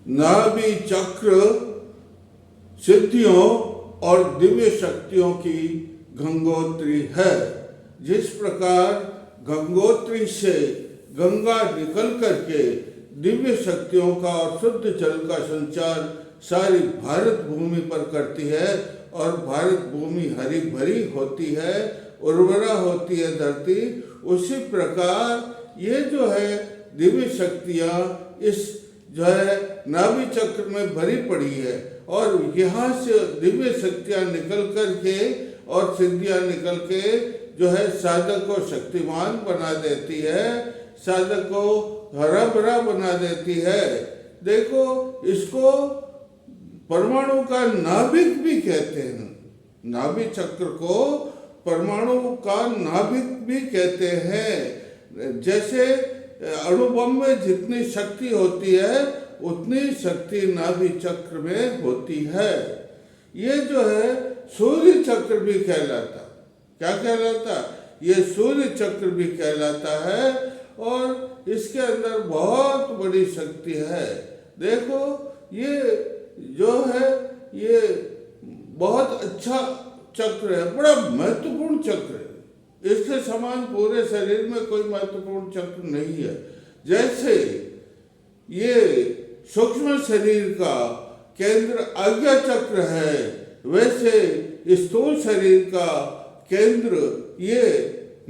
नाभि चक्र सिद्धियों और दिव्य शक्तियों की गंगोत्री है। जिस प्रकार गंगोत्री से गंगा निकल करके दिव्य शक्तियों का और शुद्ध जल का संचार सारी भारत भूमि पर करती है और भारत भूमि हरी भरी होती है, उर्वरा होती है धरती, उसी प्रकार ये जो है दिव्य शक्तियाँ इस जो है नाभि चक्र में भरी पड़ी है और यहाँ से दिव्य शक्तियाँ निकल कर के और सिद्धियाँ निकल के जो है साधक को शक्तिमान बना देती है, साधक को हरा भरा बना देती है। देखो, इसको परमाणु का नाभिक भी कहते हैं। नाभि चक्र को परमाणु का नाभिक भी कहते हैं। जैसे अणुबम में जितनी शक्ति होती है उतनी शक्ति नाभि चक्र में होती है। ये जो है सूर्य चक्र भी कहलाता। क्या कहलाता? ये सूर्य चक्र भी कहलाता है और इसके अंदर बहुत बड़ी शक्ति है। देखो, ये जो है ये बहुत अच्छा चक्र है, बड़ा महत्वपूर्ण चक्र है। इसके समान पूरे शरीर में कोई महत्वपूर्ण चक्र नहीं है। जैसे ये सूक्ष्म शरीर का केंद्र आज्ञा चक्र है, वैसे स्थूल शरीर का केंद्र ये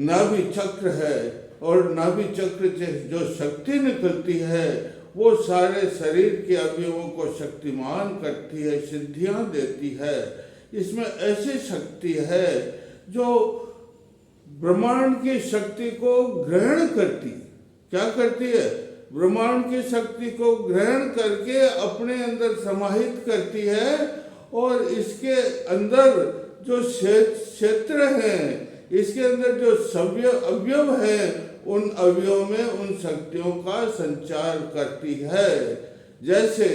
नाभि चक्र है और नाभि चक्र से जो शक्ति निकलती है वो सारे शरीर के अवयवों को शक्तिमान करती है, सिद्धियां देती है। इसमें ऐसी शक्ति है जो ब्रह्मांड की शक्ति को ग्रहण करती है। क्या करती है? ब्रह्मांड की शक्ति को ग्रहण करके अपने अंदर समाहित करती है और इसके अंदर जो क्षेत्र हैं, इसके अंदर जो सभ्य अवयव हैं, उन अवयवों में उन शक्तियों का संचार करती है। जैसे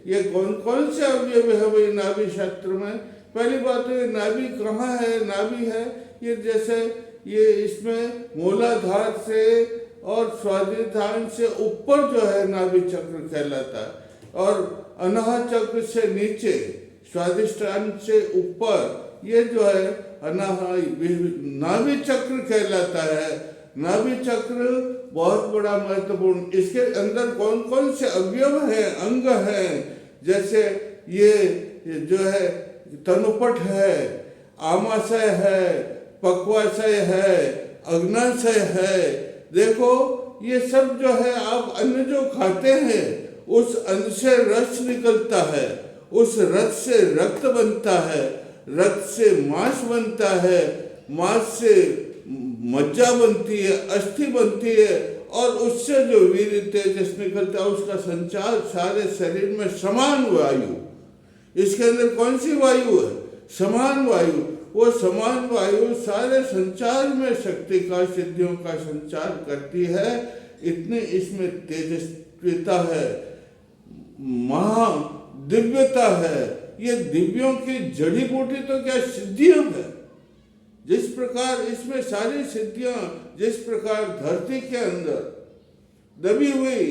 ये कौन कौन से अवयव है भाई नाभि क्षेत्र में? पहली बात तो ये नाभि कहाँ है? नाभि है ये जैसे ये इसमें मूलाधार से और स्वादिष्ठान से ऊपर जो है नाभि चक्र कहलाता है और अनाहत चक्र से नीचे स्वादिष्ठान से ऊपर ये जो है नाभि चक्र कहलाता है। नाभि चक्र बहुत बड़ा महत्वपूर्ण। इसके अंदर कौन कौन से अवयव हैं, अंग हैं? जैसे ये जो है तनुपट है, आमाशय है, पक्वाशय है, अग्नाशय है। देखो, ये सब जो है आप अन्न जो खाते हैं उस अन्न से रस निकलता है, उस रस से रक्त बनता है, रक्त से मांस बनता है, मांस से मज्जा बनती है, अस्थि बनती है और उससे जो वीर्य तेजस निकलता है उसका संचार सारे शरीर में समान वायु। इसके अंदर कौन सी वायु है? समान वायु। वो समान वायु सारे संचार में शक्ति का, सिद्धियों का संचार करती है। इतनी इसमें तेजस्विता है, महा दिव्यता है। ये दिव्यों की जड़ी बूटी तो क्या सिद्धियां है। जिस प्रकार इसमें सारी सिद्धियां, जिस प्रकार धरती के अंदर दबी हुई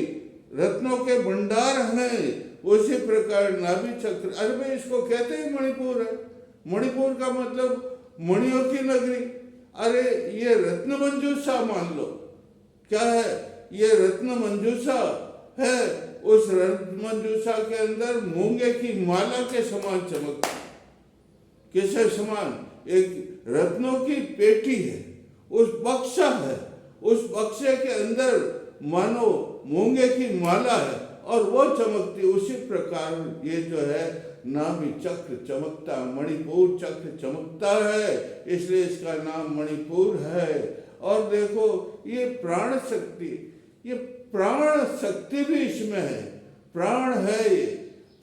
रत्नों के भंडार हैं, उसी प्रकार नाभि चक्र, अरे भाई इसको कहते ही मणिपुर है। मणिपुर का मतलब मणियों की नगरी। अरे ये रत्न मंजूषा मान लो। क्या है? ये रत्न मंजूषा है। उस रत्न मंजूषा के अंदर मूंगे की माला के समान चमकती। किसे समान? एक रत्नों की पेटी है, उस बक्सा है, उस बक्से के अंदर मानो मूंगे की माला है और वो चमकती। उसी प्रकार ये जो है नाभि चक्र चमकता, मणिपुर चक्र चमकता है, इसलिए इसका नाम मणिपुर है। और देखो, ये प्राण शक्ति, ये प्राण शक्ति भी इसमें है। प्राण है ये।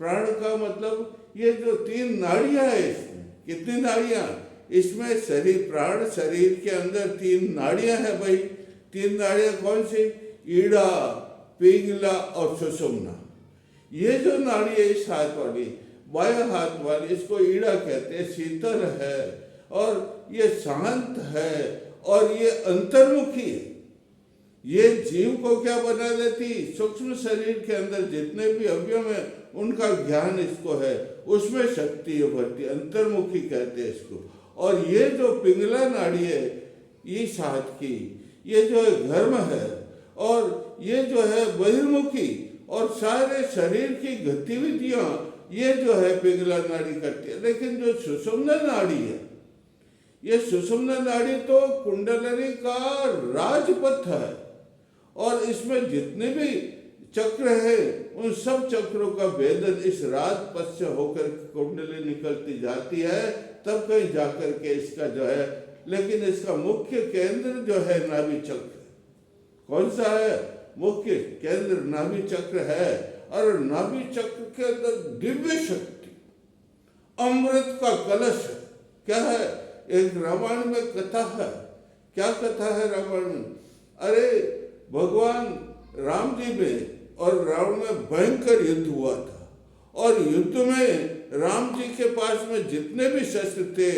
प्राण का मतलब ये जो 3 नाड़ियां है इसमें। कितनी नाड़ियां? इसमें शरीर, प्राण शरीर के अंदर 3 नाड़ियां है भाई। 3 नाड़ियां कौन सी? ईड़ा, पिंगला और सुषुम्ना। ये जो नाड़ी है इस हाथ वाली, बाएं हाथ वाली, इसको ईड़ा कहते हैं। शीतल है और ये शांत है और ये अंतर्मुखी है। ये जीव को क्या बना देती, सूक्ष्म शरीर के अंदर जितने भी अवयव हैं उनका ज्ञान इसको है, उसमें शक्ति ये भरती, अंतर्मुखी कहते हैं इसको। और ये जो पिंगला नाड़ी है इस हाथ की, ये जो है घर्म है, और ये जो है बहिर्मुखी, और सारे शरीर की गतिविधियां ये जो है पिंगला नाड़ी करती है। लेकिन जो सुषुम्ना नाड़ी है, ये सुषुम्ना नाड़ी तो कुंडलिनी का राजपथ है, और इसमें जितने भी चक्र है उन सब चक्रों का भेदन इस राजपथ से होकर कुंडली निकलती जाती है, तब कहीं जाकर के इसका जो है, लेकिन इसका मुख्य केंद्र जो है नाभि चक्र। कौन सा है मुख्य केंद्र? नाभि चक्र है। और नाभि चक्र के अंदर दिव्य शक्ति, अमृत का कलश है। क्या है? एक रामायण में कथा है। क्या कथा है रामायण में? अरे भगवान राम जी में और रावण में भयंकर युद्ध हुआ था, और युद्ध में राम जी के पास में जितने भी शस्त्र थे,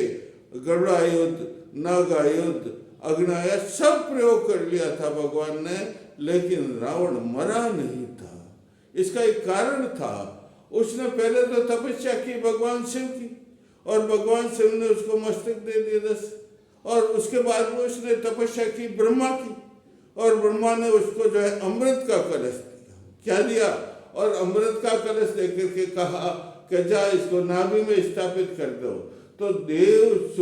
गरुड़ा युद्ध, नागा युद्ध, अग्नाया, सब प्रयोग कर लिया था भगवान ने, लेकिन रावण मरा नहीं था। इसका एक कारण था, उसने पहले तो तपस्या की भगवान शिव की, और भगवान शिव ने उसको मस्तक दे दिया 10, और उसके बाद में उसने तपस्या की ब्रह्मा की, और ब्रह्मा ने उसको जो है अमृत का कलश दिया। क्या दिया? और अमृत का कलश देकर के कहा कि जा इसको नाभि में स्थापित कर दो। तो देव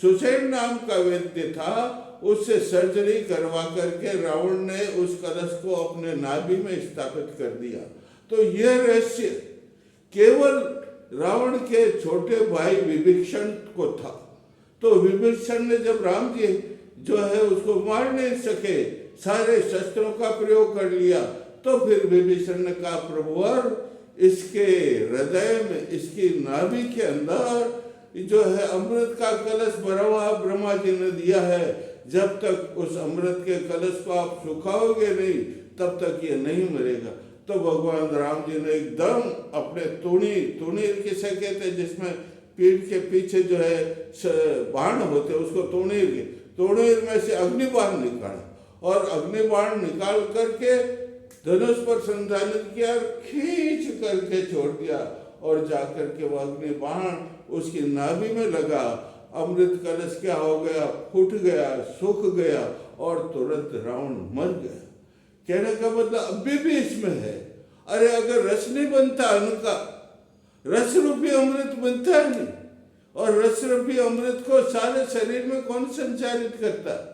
सुषेण नाम का वैद्य था, उससे सर्जरी करवा करके रावण ने उस कलश को अपने नाभि में स्थापित कर दिया। तो यह रहस्य केवल रावण के छोटे भाई विभीषण को था। तो विभीषण ने जब राम जी जो है उसको मार नहीं सके, सारे शस्त्रों का प्रयोग कर लिया, तो फिर विभीषण ने कहा प्रभुवर इसके हृदय में, इसकी नाभि के अंदर जो है अमृत का कलश भरा हुआ ब्रह्मा जी ने दिया है, जब तक उस अमृत के कलश को आप सुखाओगे नहीं तब तक ये नहीं मरेगा। तो भगवान राम जी ने एकदम अपने तुणीर किसे कहते हैं, जिसमें पीठ के पीछे जो है बाण होते हैं उसको तुणीर में से अग्निबाण निकाला, और अग्निबाण निकाल करके धनुष पर संधानित किया, खींच करके छोड़ दिया, और जाकर के वह अग्निबाण उसकी नाभि में लगा। अमृत कलश क्या हो गया? फूट गया, सूख गया, और तुरंत रावण मर गया। कहने का मतलब अभी भी इसमें है। अरे अगर रस नहीं बनता अन्न का, रस रूपी अमृत बनता है नहीं, और रस रूपी अमृत को सारे शरीर में कौन संचारित करता है?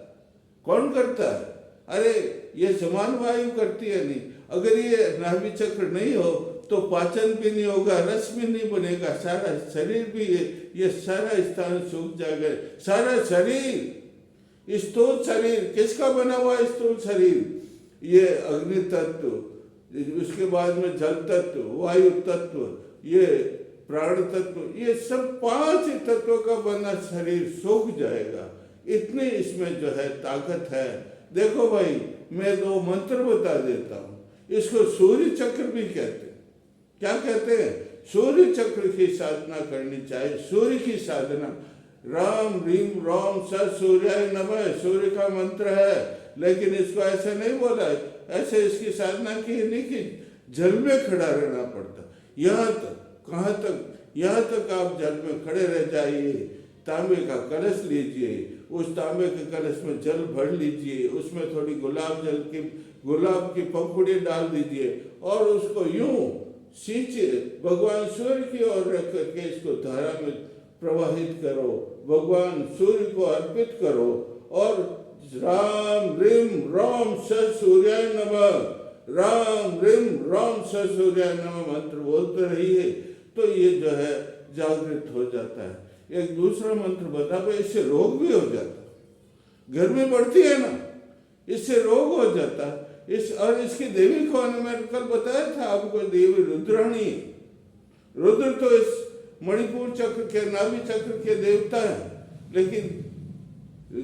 कौन करता है? अरे ये समान वायु करती है नहीं। अगर ये नाभि चक्र नहीं हो तो पाचन भी नहीं होगा, रस भी नहीं बनेगा, सारा शरीर भी ये सारा स्थान सूख जाएगा। सारा शरीर, स्थूल शरीर किसका बना हुआ है? स्थूल शरीर ये अग्नि तत्व, उसके बाद में जल तत्व, वायु तत्व, ये प्राण तत्व, ये सब 5 तत्वों का बना शरीर सूख जाएगा। इतनी इसमें जो है ताकत है। देखो भाई, मैं 2 मंत्र बता देता हूँ। इसको सूर्य चक्र भी कहते हैं। क्या कहते हैं? सूर्य चक्र की साधना करनी चाहिए। सूर्य की साधना, राम रीम रोम स सूर्याय नमः, सूर्य का मंत्र है, लेकिन इसको ऐसे नहीं बोला है, ऐसे इसकी साधना की नहीं कि जल में खड़ा रहना पड़ता। यहाँ तक, कहाँ तक? यहाँ तक आप जल में खड़े रह जाइए, तांबे का कलश लीजिए, उस तांबे के कलश में जल भर लीजिए, उसमें थोड़ी गुलाब की पंखुड़ी डाल दीजिए, और उसको यूं सींचे भगवान सूर्य की ओर रख करके इसको धारा में प्रवाहित करो, भगवान सूर्य को अर्पित करो, और राम रिम रोम स सूर्याय नमः, राम रिम रोम स सूर्याय नमः मंत्र बोलते रहिए, तो ये जो है जागृत हो जाता है। एक दूसरा मंत्र बता, इससे रोग भी हो जाता है, गर्मी बढ़ती है ना, इससे रोग हो जाता है। और इसकी देवी कौन है? मैंने कल बताया था आपको, देवी रुद्राणी। रुद्र तो इस मणिपुर चक्र के, नाभि चक्र के देवता है, लेकिन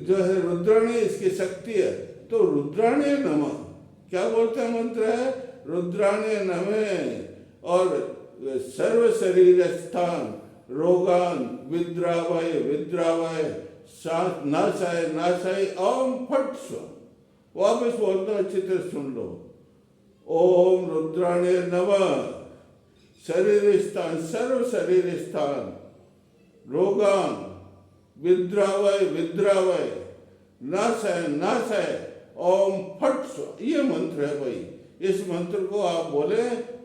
जो है रुद्राणी इसकी शक्ति है। तो रुद्राणी नमः क्या बोलते हैं मंत्र है? रुद्राणी नमः, और सर्व शरीर स्थान रोगान विद्रावय विद्रावय नाशाय नाशाय ओम फट स्व, वापस बोलता अच्छी तरह सुन लो। ओम रुद्राणे नमः। शरीर स्थान, सर्व शरीर स्थान, रोगान विद्रावय विद्रावय, नाशय नाशय, ओम फट स्व। ये मंत्र है भाई। इस मंत्र को आप बोले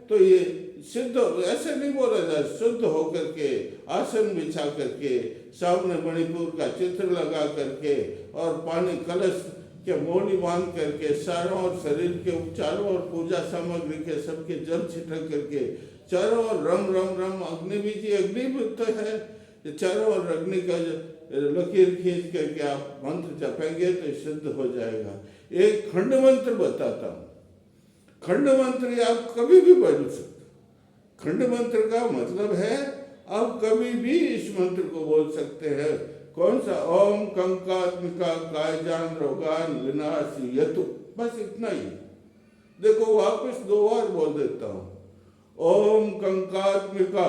तो ये सिद्ध, ऐसे नहीं बोला जाए, शुद्ध होकर के आसन बिछा करके, सामने मणिपुर का चित्र लगा करके और पानी कलश के मोड़ी बांध करके, चारों ओर शरीर के चारों ओर पूजा सामग्री के सबके जल छिटक करके, चारों ओर रम रम रम अग्नि बीजी, अग्नि भी तो है, चारों ओर अग्नि का लकीर खींच करके आप मंत्र जपेंगे तो सिद्ध हो जाएगा। एक खंड मंत्र बताता हूँ। खंड मंत्र आप कभी भी बोल सकते। खंड मंत्र का मतलब है आप कभी भी इस मंत्र को बोल सकते हैं। कौन सा? ओम कंकात्मिका कायजान रोगान विनाश यतु, बस इतना ही। देखो वापस 2 बार बोल देता हूं। ओम कंकात्मिका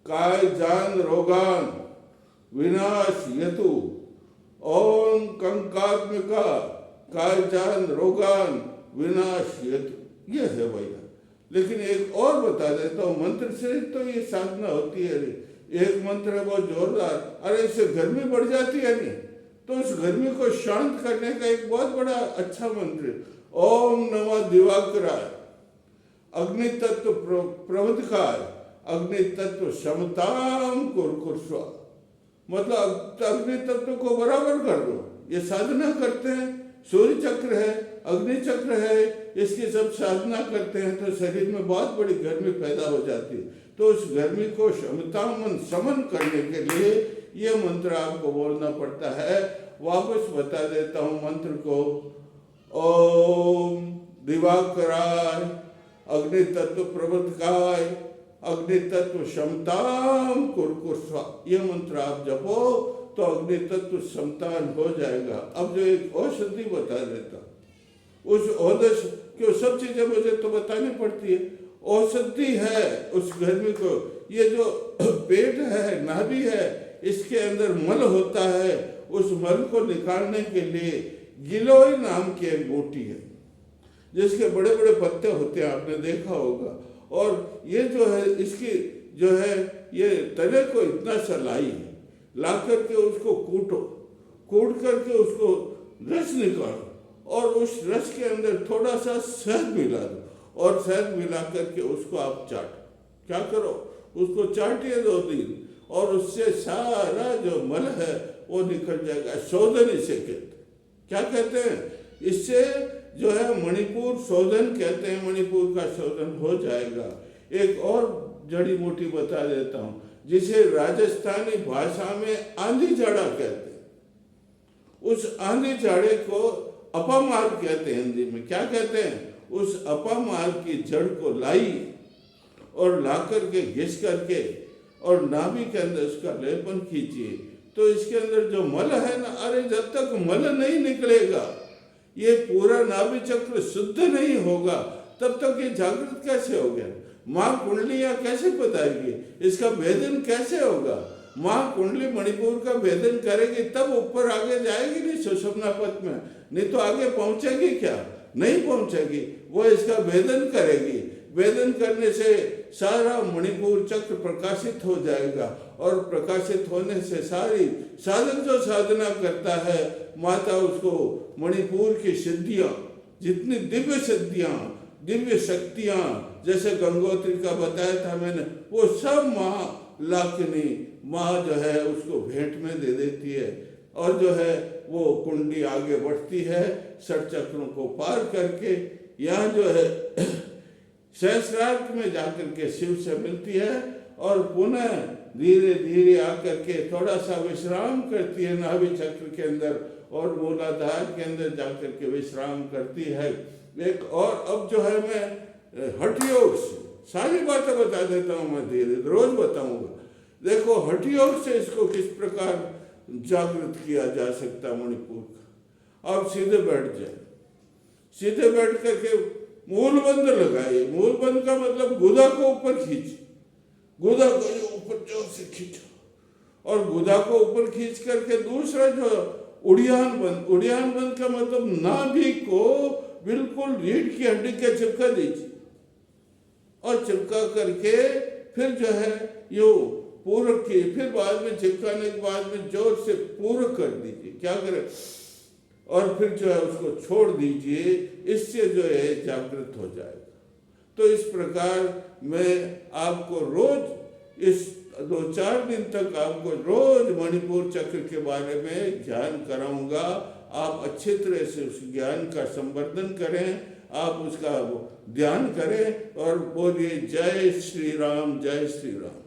कायजान रोगान विनाश यतु। ओम कंकात्मिका कायजान रोगान विनाश यतु। यह है भैया। लेकिन एक और बता देता हूँ, मंत्र से तो ये साधना होती है। एक मंत्र है बहुत जोरदार, अरे इससे गर्मी बढ़ जाती है नहीं, तो उस गर्मी को शांत करने का एक बहुत बड़ा अच्छा मंत्र। ओम नमः दिवाकराय, अग्नि तत्व प्रवधकाय, अग्नि तत्व समताम कुरकुर्स्व। मतलब अग्नि तत्व को बराबर कर दो। ये साधना करते हैं, सूर्य चक्र है, अग्नि चक्र है, इसकी सब साधना करते हैं तो शरीर में बहुत बड़ी गर्मी पैदा हो जाती है। तो उस गर्मी को समन करने के लिए ये मंत्र आपको बोलना पड़ता है। वापस बता देता हूँ मंत्र को। ओम दिवाकराय, अग्नि तत्व प्रबोधकाय, अग्नि तत्व क्षमताम कुरकुर्स्व। ये मंत्र आप जपो तो अग्नि तत्व संतान हो जाएगा। अब जो एक औषधि बता देता, उस औषधि क्यों सब चीजें मुझे तो बतानी पड़ती है। औषधि है उस गर्मी को। ये जो पेट है, नाभि है, इसके अंदर मल होता है, उस मल को निकालने के लिए गिलोय नाम की एक बूटी है, जिसके बड़े बड़े पत्ते होते हैं, आपने देखा होगा। और ये जो है, इसकी जो है ये तले को इतना सा लाई है, ला करके उसको कूट करके उसको रस निकालो और उस रस के अंदर थोड़ा सा शहद मिला दो और शहद मिला करके उसको आप चाटो। क्या करो, उसको चाटिए 2 दिन और उससे सारा जो मल है वो निकल जाएगा। शोधन इसे कहते, क्या कहते हैं? इससे जो है मणिपुर शोधन कहते हैं, मणिपुर का शोधन हो जाएगा। एक और जड़ी बूटी बता देता हूँ, जिसे राजस्थानी भाषा में आंधी झाड़ा कहते हैं। उस आंधी झाड़े को अपामार कहते हैं हिंदी में। क्या कहते हैं? उस अपामार की जड़ को लाई और ला करके घिस करके और नाभि के अंदर उसका लेपन कीजिए तो इसके अंदर जो मल है ना, अरे जब तक मल नहीं निकलेगा, ये पूरा नाभि चक्र शुद्ध नहीं होगा, तब तक ये जागृत कैसे हो गया? माँ कुंडलियाँ कैसे बताएगी? इसका भेदन कैसे होगा? माँ कुंडली मणिपुर का भेदन करेगी तब ऊपर आगे जाएगी नहीं सुषुम्ना पथ में, नहीं तो आगे पहुंचेगी क्या? नहीं पहुंचेगी। वो इसका भेदन करेगी। भेदन करने से सारा मणिपुर चक्र प्रकाशित हो जाएगा और प्रकाशित होने से सारी साधक जो साधना करता है, माता उसको मणिपुर की सिद्धियाँ, जितनी दिव्य सिद्धियाँ, दिव्य शक्तियाँ, जैसे गंगोत्री का बताया था मैंने, वो सब माँ लाखनी माँ जो है उसको भेंट में दे देती है और जो है वो कुंडली आगे बढ़ती है, 6 चक्रों को पार करके यहाँ जो है सहस्रार्थ में जाकर के शिव से मिलती है और पुनः धीरे धीरे आकर के थोड़ा सा विश्राम करती है नाभि चक्र के अंदर और मूलाधार के अंदर जाकर के विश्राम करती है। एक और अब जो है मैं हठ योग से सारी बातें बता देता हूँ, मैं धीरे रोज बताऊंगा। देखो हठ योग से इसको किस प्रकार जागृत किया जा सकता मणिपुर का। आप सीधे बैठ जाए, सीधे बैठ करके मूल बंद लगाइए। मूल बंद का मतलब गुदा को ऊपर खींच, गुदा को ऊपर जोर से खींचो और गुदा को ऊपर खींच करके दूसरा जो उड़ियान बंद का मतलब नाभि को बिल्कुल रीढ़ की हड्डी के चिपका दीजिए और चिपका करके फिर जो है यो पूरक की, फिर बाद में चिपकाने के बाद में जोर से पूरक कर दीजिए। क्या करें? और फिर जो है उसको छोड़ दीजिए, इससे जो है जागृत हो जाएगा। तो इस प्रकार मैं आपको रोज इस 2-4 दिन तक आपको रोज मणिपुर चक्र के बारे में ज्ञान कराऊंगा। आप अच्छे तरह से उस ज्ञान का संवर्धन करें, आप उसका ध्यान करें और बोलिए जय श्री राम, जय श्री राम।